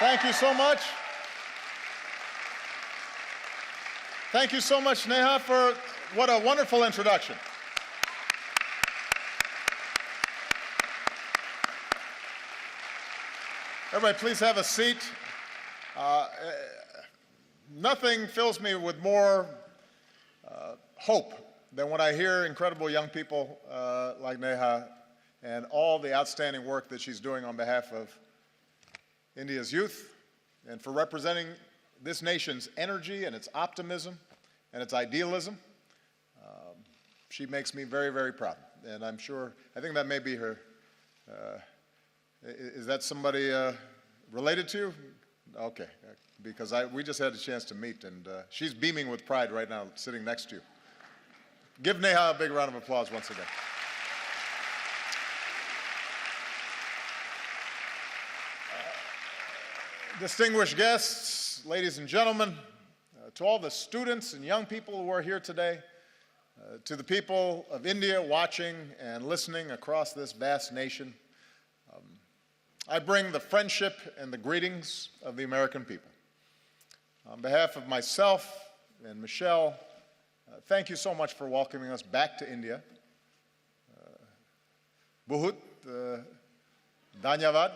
Thank you so much. Thank you so much, Neha, for what a wonderful introduction. Everybody, please have a seat. Nothing fills me with more hope than when I hear incredible young people like Neha and all the outstanding work that she's doing on behalf of India's youth and for representing this nation's energy and its optimism and its idealism. She makes me very, very proud. And I'm sure, I think that may be her. Is that somebody related to you? Okay, because we just had a chance to meet, and she's beaming with pride right now, sitting next to you. Give Neha a big round of applause once again. Distinguished guests, ladies and gentlemen, to all the students and young people who are here today, to the people of India watching and listening across this vast nation, I bring the friendship and the greetings of the American people. On behalf of myself and Michelle, thank you so much for welcoming us back to India. Bahut dhanyavad.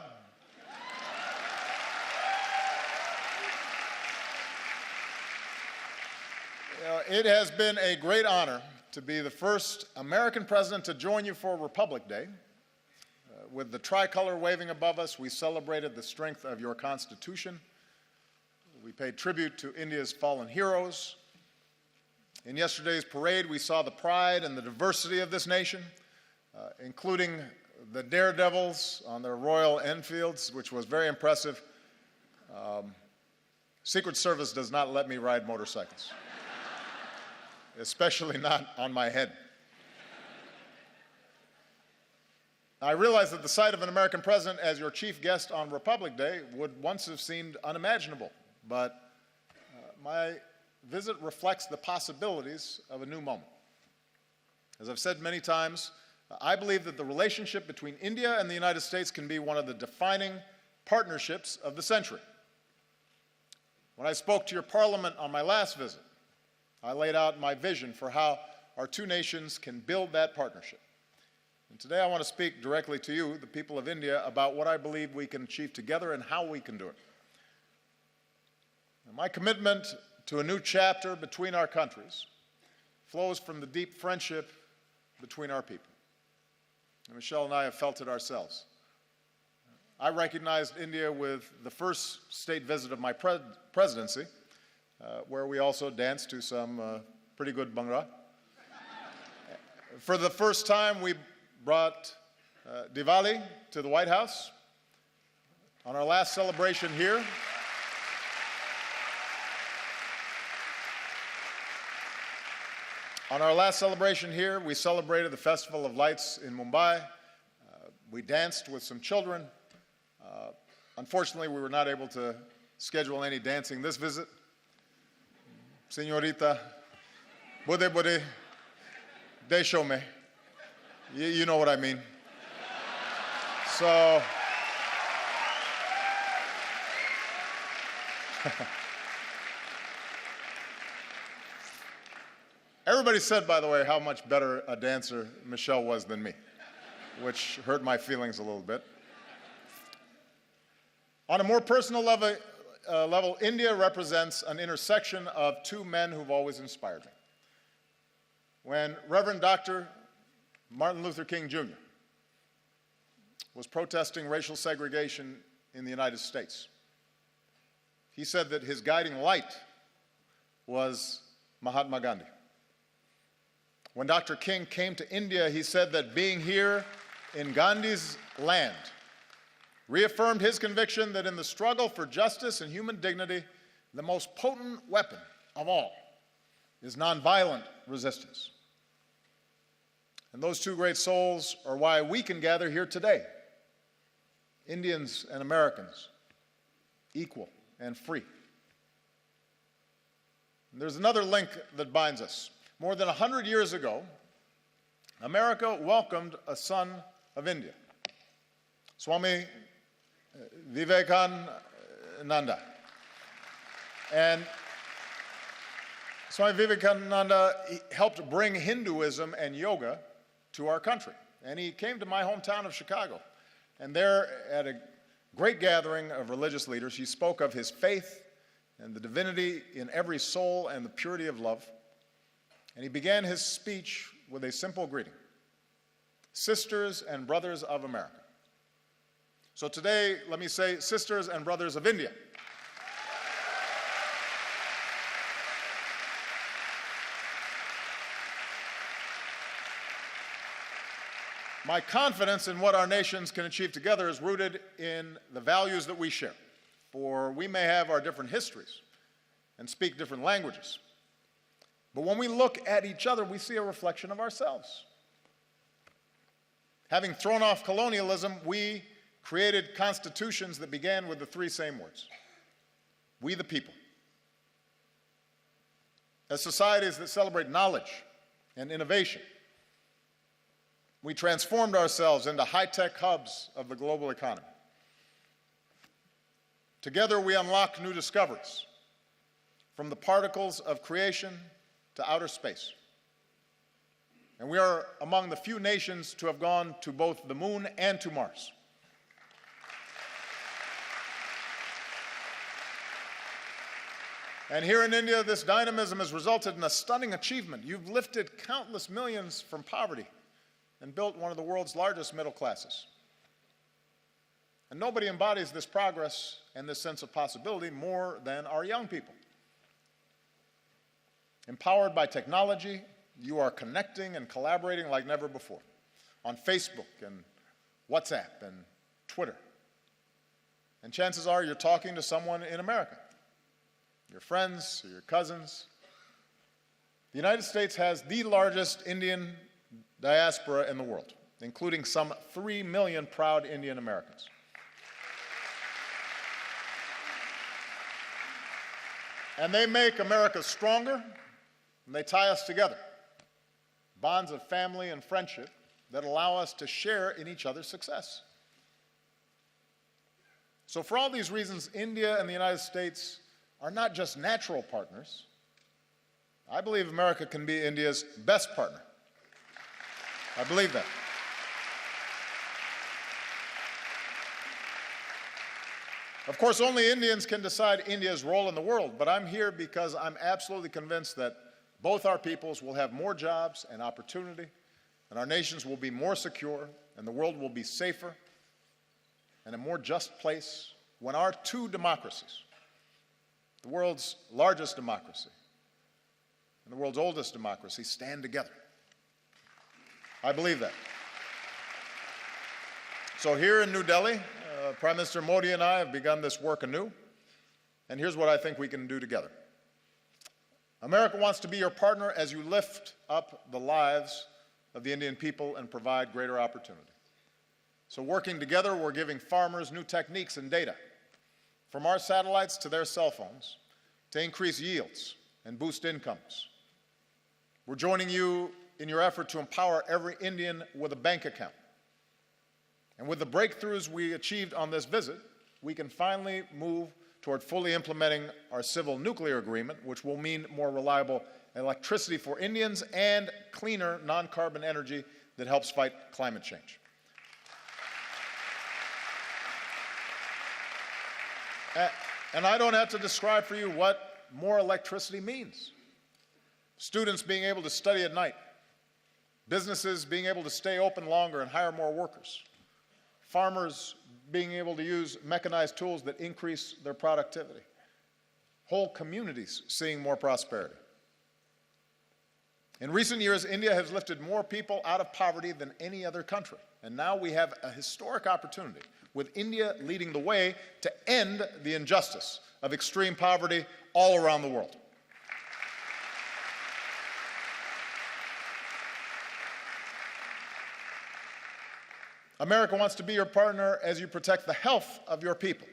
It has been a great honor to be the first American president to join you for Republic Day. With the tricolor waving above us, we celebrated the strength of your Constitution. We paid tribute to India's fallen heroes. In yesterday's parade, we saw the pride and the diversity of this nation, including the daredevils on their Royal Enfields, which was very impressive. Secret Service does not let me ride motorcycles, especially not on my head. I realize that the sight of an American president as your chief guest on Republic Day would once have seemed unimaginable, but my visit reflects the possibilities of a new moment. As I've said many times, I believe that the relationship between India and the United States can be one of the defining partnerships of the century. When I spoke to your parliament on my last visit, I laid out my vision for how our two nations can build that partnership. And today I want to speak directly to you, the people of India, about what I believe we can achieve together and how we can do it. And my commitment to a new chapter between our countries flows from the deep friendship between our people. And Michelle and I have felt it ourselves. I recognized India with the first state visit of my presidency, where we also danced to some pretty good Bhangra. For the first time, we brought Diwali to the White House. On our last celebration here, we celebrated the Festival of Lights in Mumbai. We danced with some children. Unfortunately, we were not able to schedule any dancing this visit. Señorita, bude desho me. You know what I mean. So, everybody said, by the way, how much better a dancer Michelle was than me, which hurt my feelings a little bit. On a more personal level, India represents an intersection of two men who've always inspired me. When Reverend Dr. Martin Luther King Jr. was protesting racial segregation in the United States, he said that his guiding light was Mahatma Gandhi. When Dr. King came to India, he said that being here in Gandhi's land reaffirmed his conviction that in the struggle for justice and human dignity, the most potent weapon of all is nonviolent resistance. And those two great souls are why we can gather here today, Indians and Americans, equal and free. And there's another link that binds us. More than 100 years ago, America welcomed a son of India. Swami Vivekananda Vivekananda. And Swami Vivekananda helped bring Hinduism and yoga to our country. And he came to my hometown of Chicago. And there, at a great gathering of religious leaders, he spoke of his faith and the divinity in every soul and the purity of love. And he began his speech with a simple greeting: sisters and brothers of America. So today, let me say, sisters and brothers of India. My confidence in what our nations can achieve together is rooted in the values that we share. For we may have our different histories and speak different languages, but when we look at each other, we see a reflection of ourselves. Having thrown off colonialism, we created constitutions that began with the three same words: we the people. As societies that celebrate knowledge and innovation, we transformed ourselves into high-tech hubs of the global economy. Together, we unlocked new discoveries, from the particles of creation to outer space. And we are among the few nations to have gone to both the moon and to Mars. And here in India, this dynamism has resulted in a stunning achievement. You've lifted countless millions from poverty and built one of the world's largest middle classes. And nobody embodies this progress and this sense of possibility more than our young people. Empowered by technology, you are connecting and collaborating like never before on Facebook and WhatsApp and Twitter. And chances are you're talking to someone in America, your friends or your cousins. The United States has the largest Indian diaspora in the world, including some 3 million proud Indian Americans. And they make America stronger, and they tie us together. Bonds of family and friendship that allow us to share in each other's success. So for all these reasons, India and the United States are not just natural partners. I believe America can be India's best partner. I believe that. Of course, only Indians can decide India's role in the world, but I'm here because I'm absolutely convinced that both our peoples will have more jobs and opportunity, and our nations will be more secure, and the world will be safer and a more just place when our two democracies, the world's largest democracy and the world's oldest democracy, stand together. I believe that. So here in New Delhi, Prime Minister Modi and I have begun this work anew, and here's what I think we can do together. America wants to be your partner as you lift up the lives of the Indian people and provide greater opportunity. So working together, we're giving farmers new techniques and data, from our satellites to their cell phones, to increase yields and boost incomes. We're joining you in your effort to empower every Indian with a bank account. And with the breakthroughs we achieved on this visit, we can finally move toward fully implementing our civil nuclear agreement, which will mean more reliable electricity for Indians and cleaner non-carbon energy that helps fight climate change. And I don't have to describe for you what more electricity means. Students being able to study at night, businesses being able to stay open longer and hire more workers, farmers being able to use mechanized tools that increase their productivity, whole communities seeing more prosperity. In recent years, India has lifted more people out of poverty than any other country, and now we have a historic opportunity, with India leading the way, to end the injustice of extreme poverty all around the world. America wants to be your partner as you protect the health of your people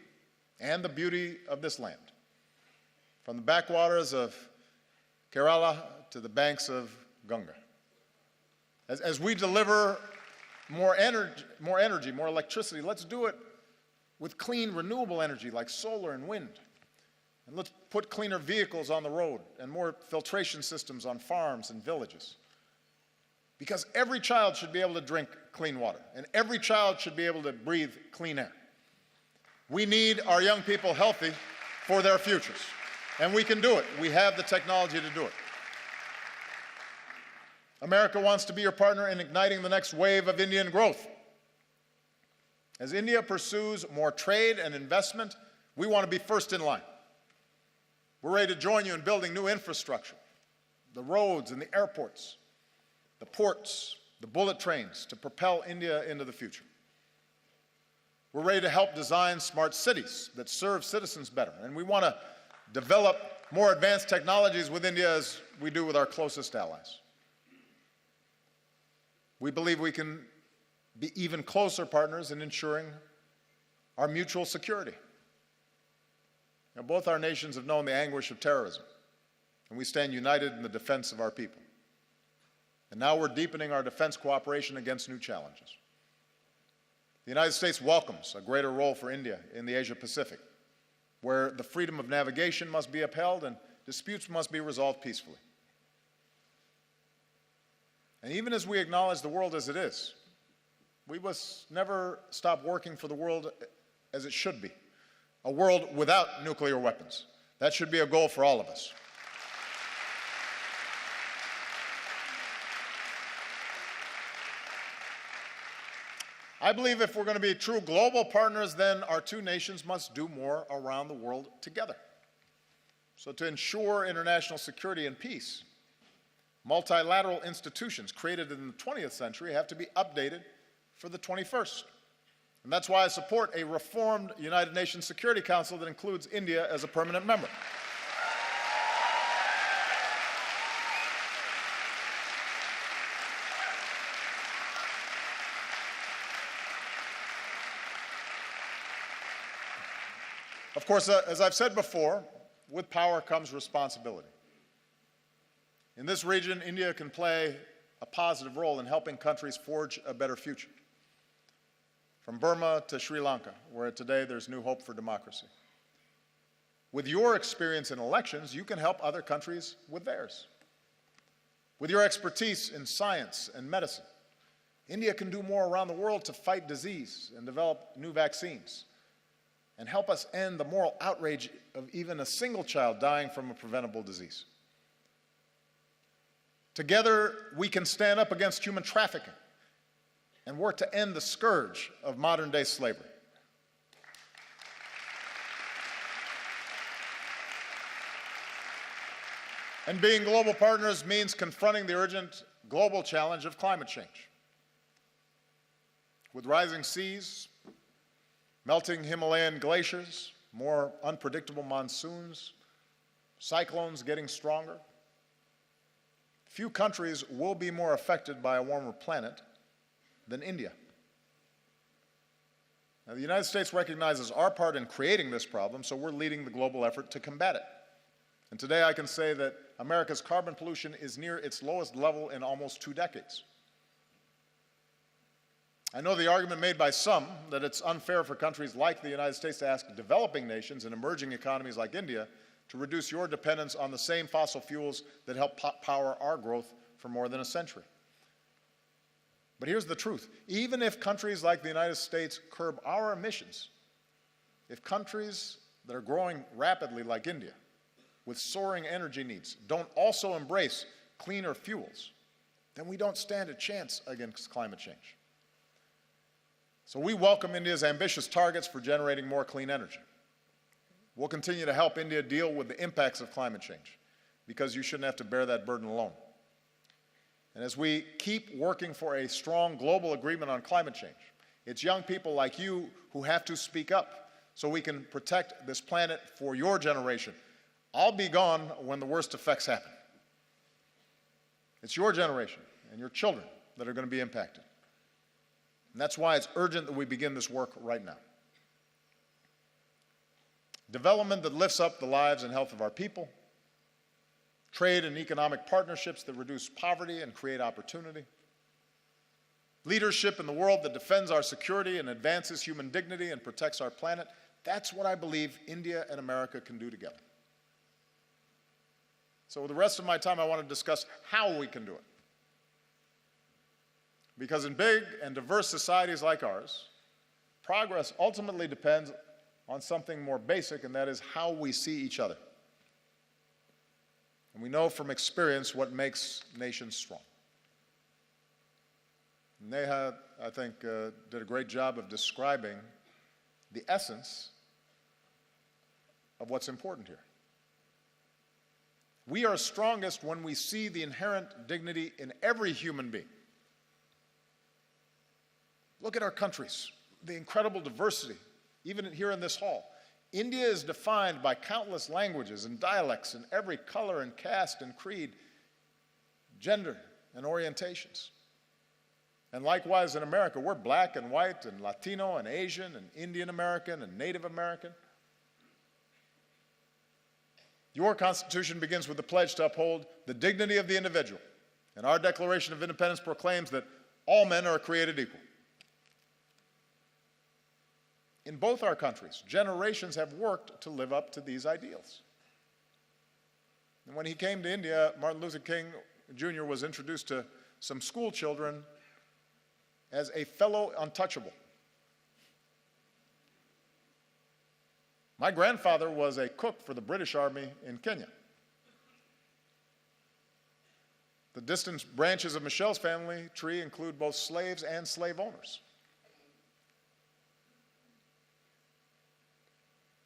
and the beauty of this land, from the backwaters of Kerala to the banks of Ganga. As we deliver more energy, more electricity, let's do it with clean, renewable energy like solar and wind. And let's put cleaner vehicles on the road and more filtration systems on farms and villages. Because every child should be able to drink clean water, and every child should be able to breathe clean air. We need our young people healthy for their futures, and we can do it. We have the technology to do it. America wants to be your partner in igniting the next wave of Indian growth. As India pursues more trade and investment, we want to be first in line. We're ready to join you in building new infrastructure, the roads and the airports, the ports, the bullet trains to propel India into the future. We're ready to help design smart cities that serve citizens better, and we want to develop more advanced technologies with India as we do with our closest allies. We believe we can be even closer partners in ensuring our mutual security. Now, both our nations have known the anguish of terrorism, and we stand united in the defense of our people. And now we're deepening our defense cooperation against new challenges. The United States welcomes a greater role for India in the Asia-Pacific, where the freedom of navigation must be upheld and disputes must be resolved peacefully. And even as we acknowledge the world as it is, we must never stop working for the world as it should be, a world without nuclear weapons. That should be a goal for all of us. I believe if we're going to be true global partners, then our two nations must do more around the world together. So to ensure international security and peace, multilateral institutions created in the 20th century have to be updated for the 21st. And that's why I support a reformed United Nations Security Council that includes India as a permanent member. Of course, as I've said before, with power comes responsibility. In this region, India can play a positive role in helping countries forge a better future. From Burma to Sri Lanka, where today there's new hope for democracy. With your experience in elections, you can help other countries with theirs. With your expertise in science and medicine, India can do more around the world to fight disease and develop new vaccines, and help us end the moral outrage of even a single child dying from a preventable disease. Together, we can stand up against human trafficking and work to end the scourge of modern-day slavery. And being global partners means confronting the urgent global challenge of climate change. With rising seas, melting Himalayan glaciers, more unpredictable monsoons, cyclones getting stronger. Few countries will be more affected by a warmer planet than India. Now, the United States recognizes our part in creating this problem, so we're leading the global effort to combat it. And today I can say that America's carbon pollution is near its lowest level in almost 2 decades. I know the argument made by some that it's unfair for countries like the United States to ask developing nations and emerging economies like India to reduce your dependence on the same fossil fuels that help power our growth for more than a century. But here's the truth. Even if countries like the United States curb our emissions, if countries that are growing rapidly like India, with soaring energy needs, don't also embrace cleaner fuels, then we don't stand a chance against climate change. So we welcome India's ambitious targets for generating more clean energy. We'll continue to help India deal with the impacts of climate change, because you shouldn't have to bear that burden alone. And as we keep working for a strong global agreement on climate change, it's young people like you who have to speak up so we can protect this planet for your generation. I'll be gone when the worst effects happen. It's your generation and your children that are going to be impacted. And that's why it's urgent that we begin this work right now. Development that lifts up the lives and health of our people, trade and economic partnerships that reduce poverty and create opportunity, leadership in the world that defends our security and advances human dignity and protects our planet. That's what I believe India and America can do together. So with the rest of my time, I want to discuss how we can do it. Because in big and diverse societies like ours, progress ultimately depends on something more basic, and that is how we see each other. And we know from experience what makes nations strong. Neha, I think, did a great job of describing the essence of what's important here. We are strongest when we see the inherent dignity in every human being. Look at our countries, the incredible diversity, even here in this hall. India is defined by countless languages and dialects in every color and caste and creed, gender and orientations. And likewise in America, we're black and white and Latino and Asian and Indian American and Native American. Your Constitution begins with the pledge to uphold the dignity of the individual. And our Declaration of Independence proclaims that all men are created equal. In both our countries, generations have worked to live up to these ideals. And when he came to India, Martin Luther King Jr. was introduced to some school children as a fellow untouchable. My grandfather was a cook for the British Army in Kenya. The distant branches of Michelle's family tree include both slaves and slave owners.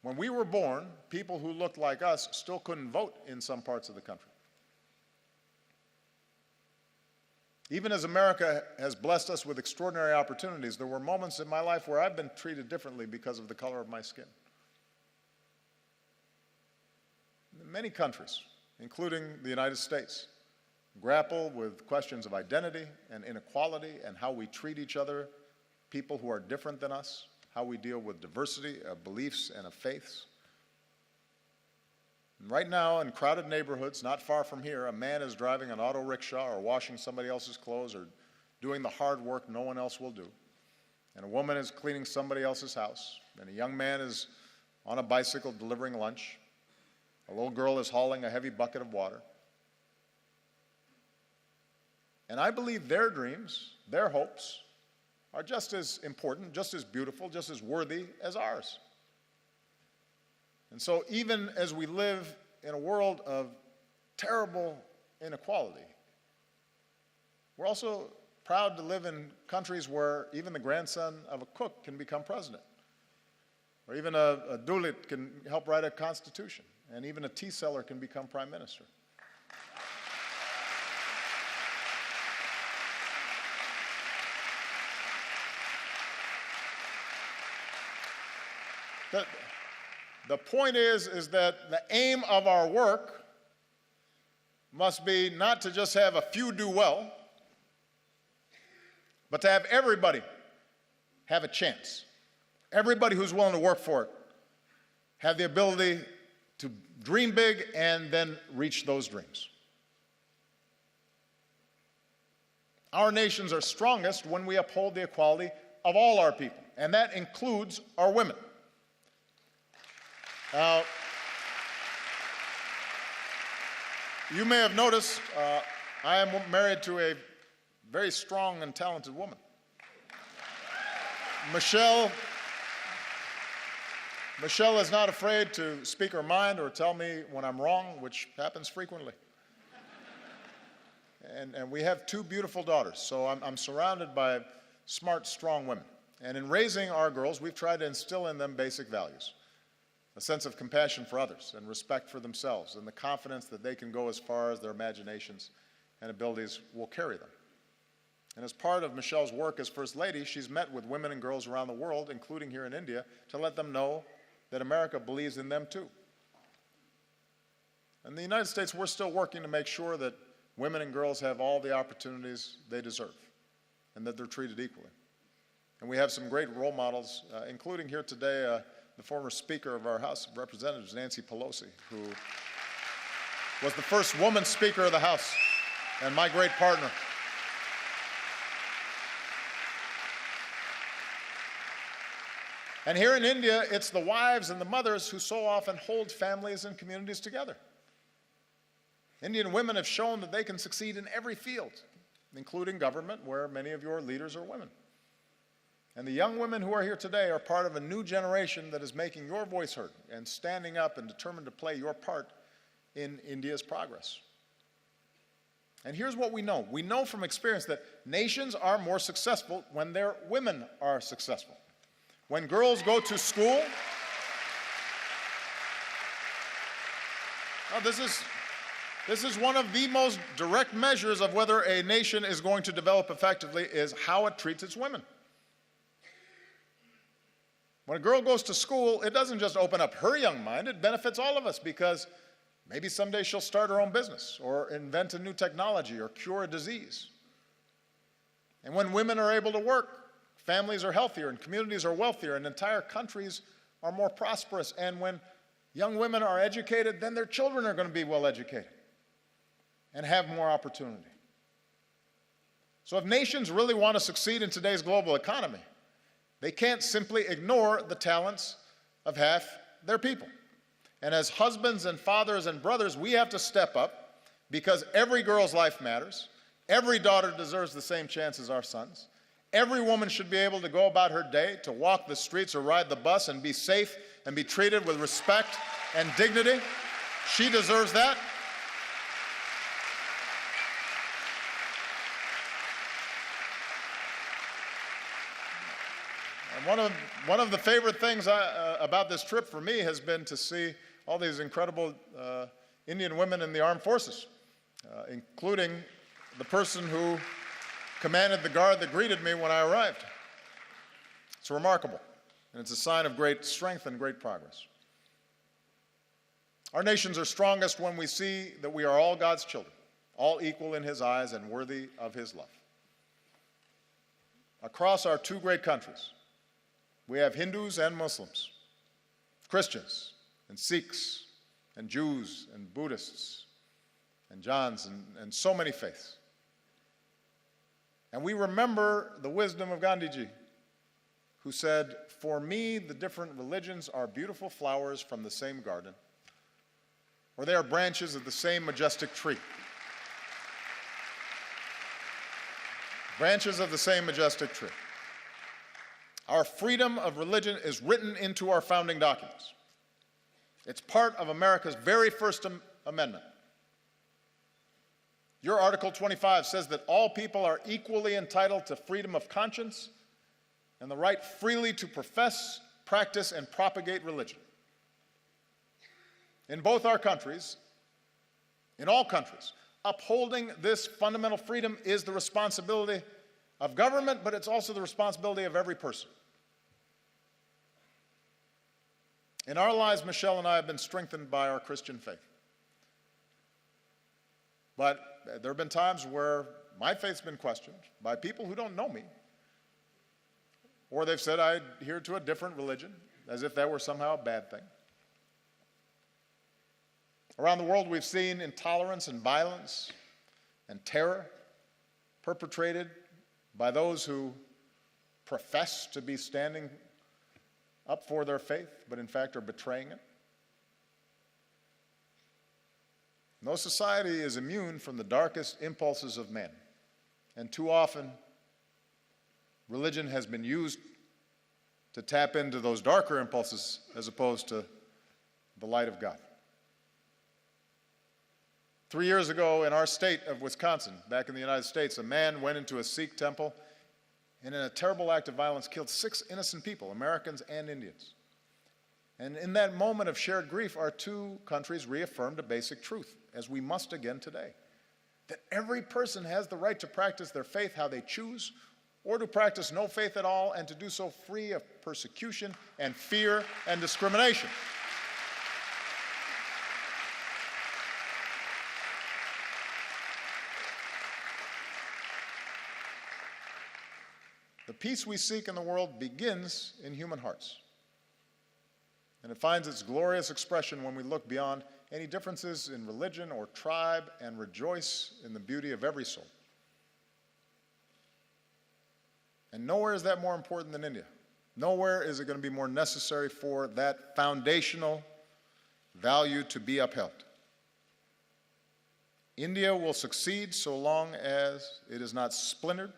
When we were born, people who looked like us still couldn't vote in some parts of the country. Even as America has blessed us with extraordinary opportunities, there were moments in my life where I've been treated differently because of the color of my skin. Many countries, including the United States, grapple with questions of identity and inequality and how we treat each other, people who are different than us, how we deal with diversity of beliefs and of faiths. And right now, in crowded neighborhoods not far from here, a man is driving an auto rickshaw or washing somebody else's clothes or doing the hard work no one else will do. And a woman is cleaning somebody else's house. And a young man is on a bicycle delivering lunch. A little girl is hauling a heavy bucket of water. And I believe their dreams, their hopes, are just as important, just as beautiful, just as worthy as ours. And so even as we live in a world of terrible inequality, we're also proud to live in countries where even the grandson of a cook can become president, or even a Dalit can help write a constitution, and even a tea seller can become prime minister. The point is that the aim of our work must be not to just have a few do well, but to have everybody have a chance. Everybody who's willing to work for it have the ability to dream big and then reach those dreams. Our nations are strongest when we uphold the equality of all our people, and that includes our women. Now, you may have noticed I am married to a very strong and talented woman. Michelle is not afraid to speak her mind or tell me when I'm wrong, which happens frequently. And we have two beautiful daughters, so I'm surrounded by smart, strong women. And in raising our girls, we've tried to instill in them basic values. A sense of compassion for others and respect for themselves and the confidence that they can go as far as their imaginations and abilities will carry them. And as part of Michelle's work as First Lady, she's met with women and girls around the world, including here in India, to let them know that America believes in them too. In the United States, we're still working to make sure that women and girls have all the opportunities they deserve and that they're treated equally. And we have some great role models, including here today, the former Speaker of our House of Representatives, Nancy Pelosi, who was the first woman Speaker of the House and my great partner. And here in India, it's the wives and the mothers who so often hold families and communities together. Indian women have shown that they can succeed in every field, including government, where many of your leaders are women. And the young women who are here today are part of a new generation that is making your voice heard and standing up and determined to play your part in India's progress. And here's what we know. We know from experience that nations are more successful when their women are successful. When girls go to school, this is one of the most direct measures of whether a nation is going to develop effectively is how it treats its women. When a girl goes to school, it doesn't just open up her young mind, it benefits all of us because maybe someday she'll start her own business or invent a new technology or cure a disease. And when women are able to work, families are healthier and communities are wealthier and entire countries are more prosperous. And when young women are educated, then their children are going to be well educated and have more opportunity. So if nations really want to succeed in today's global economy, they can't simply ignore the talents of half their people. And as husbands and fathers and brothers, we have to step up because every girl's life matters. Every daughter deserves the same chance as our sons. Every woman should be able to go about her day, to walk the streets or ride the bus and be safe and be treated with respect and dignity. She deserves that. And one of the favorite things about this trip for me has been to see all these incredible Indian women in the armed forces, including the person who commanded the guard that greeted me when I arrived. It's remarkable, and it's a sign of great strength and great progress. Our nations are strongest when we see that we are all God's children, all equal in His eyes and worthy of His love. Across our two great countries, we have Hindus and Muslims, Christians and Sikhs and Jews and Buddhists and Jains and so many faiths. And we remember the wisdom of Gandhiji, who said, "For me, the different religions are beautiful flowers from the same garden, or they are branches of the same majestic tree." Branches of the same majestic tree. Our freedom of religion is written into our founding documents. It's part of America's very first amendment. Your Article 25 says that all people are equally entitled to freedom of conscience and the right freely to profess, practice, and propagate religion. In both our countries, in all countries, upholding this fundamental freedom is the responsibility of government, but it's also the responsibility of every person. In our lives, Michelle and I have been strengthened by our Christian faith. But there have been times where my faith's been questioned by people who don't know me, or they've said I adhere to a different religion, as if that were somehow a bad thing. Around the world, we've seen intolerance and violence and terror perpetrated by those who profess to be standing up for their faith, but in fact are betraying it. No society is immune from the darkest impulses of man, and too often, religion has been used to tap into those darker impulses as opposed to the light of God. 3 years ago in our state of Wisconsin, back in the United States, a man went into a Sikh temple and in a terrible act of violence killed 6 innocent people, Americans and Indians. And in that moment of shared grief, our two countries reaffirmed a basic truth, as we must again today, that every person has the right to practice their faith how they choose, or to practice no faith at all, and to do so free of persecution and fear and discrimination. The peace we seek in the world begins in human hearts. And it finds its glorious expression when we look beyond any differences in religion or tribe and rejoice in the beauty of every soul. And nowhere is that more important than India. Nowhere is it going to be more necessary for that foundational value to be upheld. India will succeed so long as it is not splintered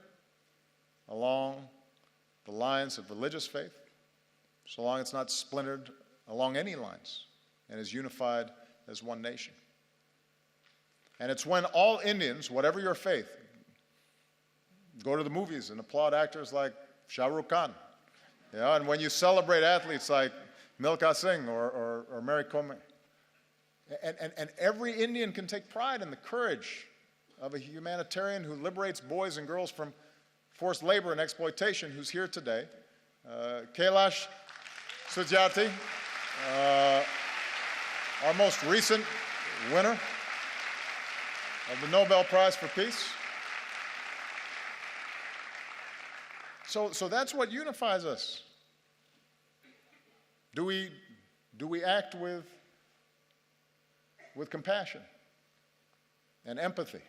along the lines of religious faith, so long as it's not splintered along any lines and is unified as one nation. And it's when all Indians, whatever your faith, go to the movies and applaud actors like Shah Rukh Khan, and when you celebrate athletes like Milkha Singh or Mary Kom. And every Indian can take pride in the courage of a humanitarian who liberates boys and girls from forced labor and exploitation, who's here today. Kailash Satyarthi, our most recent winner of the Nobel Prize for Peace. So that's what unifies us. Do we act with compassion and empathy?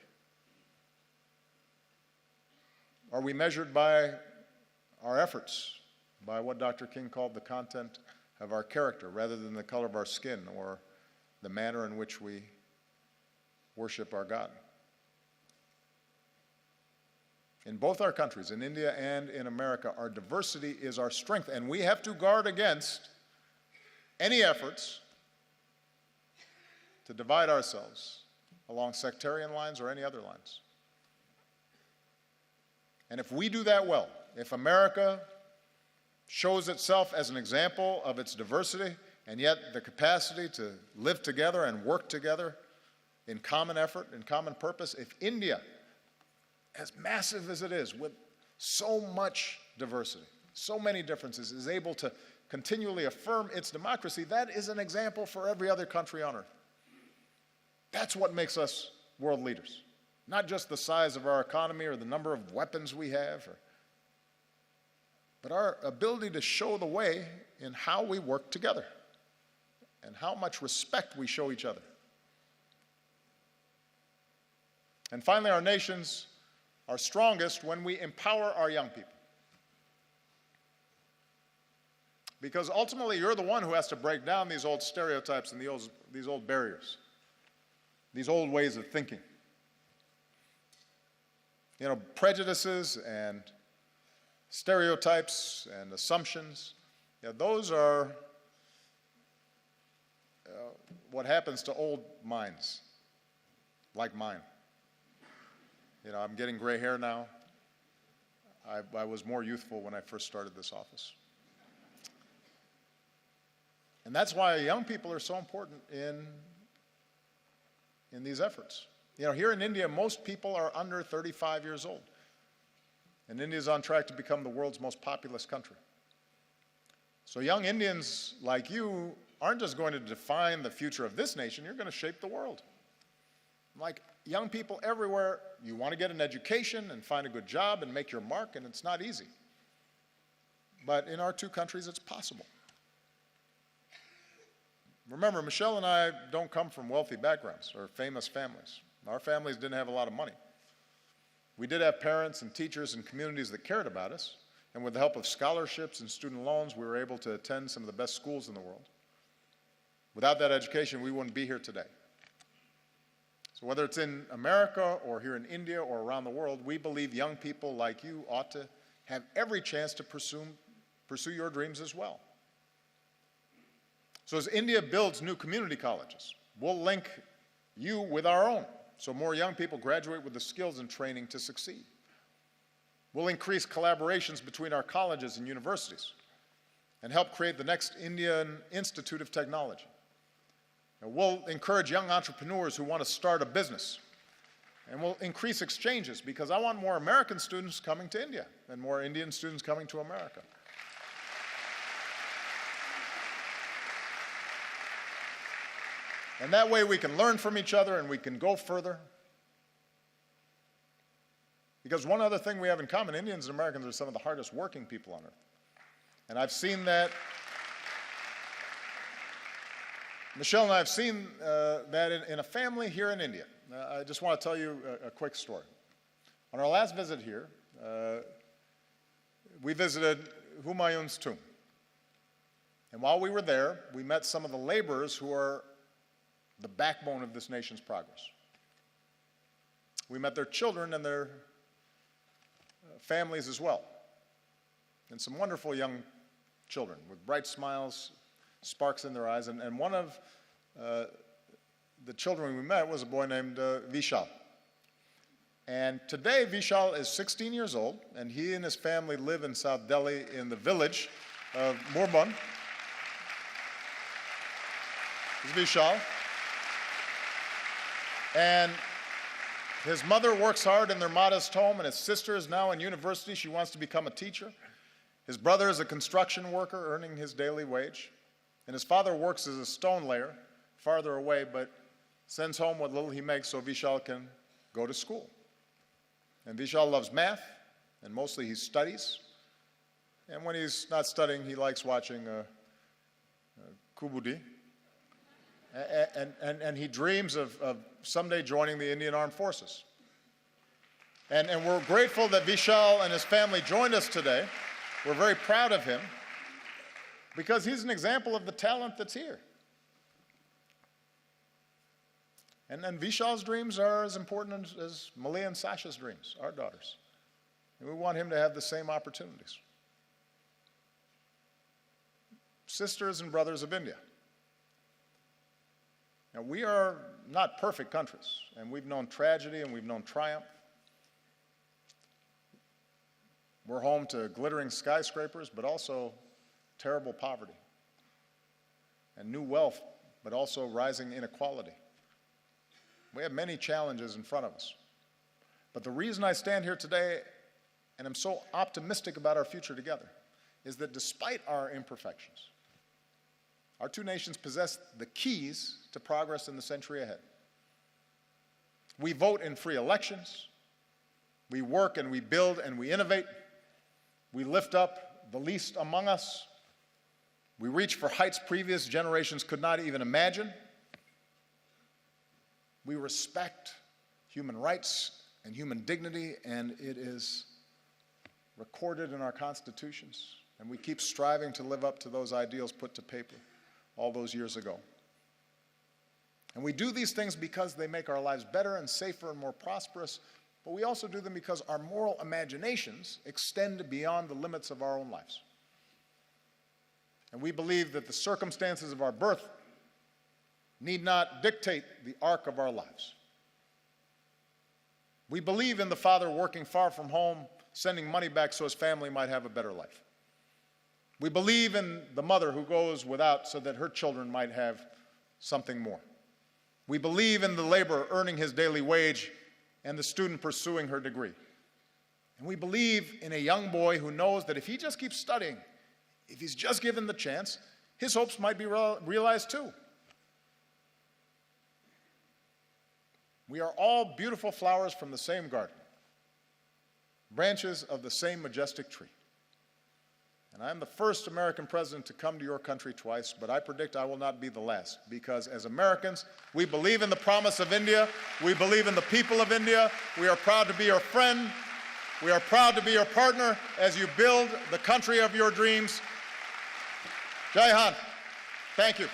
Are we measured by our efforts, by what Dr. King called the content of our character, rather than the color of our skin or the manner in which we worship our God? In both our countries, in India and in America, our diversity is our strength, and we have to guard against any efforts to divide ourselves along sectarian lines or any other lines. And if we do that well, if America shows itself as an example of its diversity and yet the capacity to live together and work together in common effort, in common purpose, if India, as massive as it is, with so much diversity, so many differences, is able to continually affirm its democracy, that is an example for every other country on earth. That's what makes us world leaders. Not just the size of our economy or the number of weapons we have, but our ability to show the way in how we work together and how much respect we show each other. And finally, our nations are strongest when we empower our young people. Because ultimately, you're the one who has to break down these old stereotypes and these old barriers, these old ways of thinking. You know, prejudices and stereotypes and assumptions, those are what happens to old minds like mine. I'm getting gray hair now. I was more youthful when I first started this office. And that's why young people are so important in these efforts. Here in India, most people are under 35 years old. And India is on track to become the world's most populous country. So young Indians like you aren't just going to define the future of this nation, you're going to shape the world. Like young people everywhere, you want to get an education and find a good job and make your mark, and it's not easy. But in our two countries, it's possible. Remember, Michelle and I don't come from wealthy backgrounds or famous families. Our families didn't have a lot of money. We did have parents and teachers and communities that cared about us, and with the help of scholarships and student loans, we were able to attend some of the best schools in the world. Without that education, we wouldn't be here today. So whether it's in America or here in India or around the world, we believe young people like you ought to have every chance to pursue your dreams as well. So as India builds new community colleges, we'll link you with our own, so more young people graduate with the skills and training to succeed. We'll increase collaborations between our colleges and universities and help create the next Indian Institute of Technology. And we'll encourage young entrepreneurs who want to start a business. And we'll increase exchanges, because I want more American students coming to India and more Indian students coming to America. And that way we can learn from each other and we can go further. Because one other thing we have in common, Indians and Americans are some of the hardest working people on earth. And I've seen that. Michelle and I have seen that in a family here in India. I just want to tell you a quick story. On our last visit here, we visited Humayun's tomb. And while we were there, we met some of the laborers who are the backbone of this nation's progress. We met their children and their families as well, and some wonderful young children with bright smiles, sparks in their eyes. And one of the children we met was a boy named Vishal. And today, Vishal is 16 years old, and he and his family live in South Delhi in the village of Murband. This is Vishal. And his mother works hard in their modest home, and his sister is now in university. She wants to become a teacher. His brother is a construction worker earning his daily wage. And his father works as a stone layer farther away, but sends home what little he makes so Vishal can go to school. And Vishal loves math, and mostly he studies. And when he's not studying, he likes watching Kubudi. And he dreams of someday joining the Indian Armed Forces. And we're grateful that Vishal and his family joined us today. We're very proud of him because he's an example of the talent that's here. And Vishal's dreams are as important as Malia and Sasha's dreams, our daughters. And we want him to have the same opportunities. Sisters and brothers of India. Now, we are not perfect countries, and we've known tragedy and we've known triumph. We're home to glittering skyscrapers, but also terrible poverty, and new wealth, but also rising inequality. We have many challenges in front of us. But the reason I stand here today, and I'm so optimistic about our future together, is that despite our imperfections, our two nations possess the keys to progress in the century ahead. We vote in free elections. We work and we build and we innovate. We lift up the least among us. We reach for heights previous generations could not even imagine. We respect human rights and human dignity, and it is recorded in our constitutions. And we keep striving to live up to those ideals put to paper all those years ago. And we do these things because they make our lives better and safer and more prosperous, but we also do them because our moral imaginations extend beyond the limits of our own lives. And we believe that the circumstances of our birth need not dictate the arc of our lives. We believe in the father working far from home, sending money back so his family might have a better life. We believe in the mother who goes without so that her children might have something more. We believe in the laborer earning his daily wage and the student pursuing her degree. And we believe in a young boy who knows that if he just keeps studying, if he's just given the chance, his hopes might be realized too. We are all beautiful flowers from the same garden, branches of the same majestic tree. And I'm the first American president to come to your country twice, but I predict I will not be the last, because as Americans, we believe in the promise of India. We believe in the people of India. We are proud to be your friend. We are proud to be your partner as you build the country of your dreams. Jai Hind. Thank you.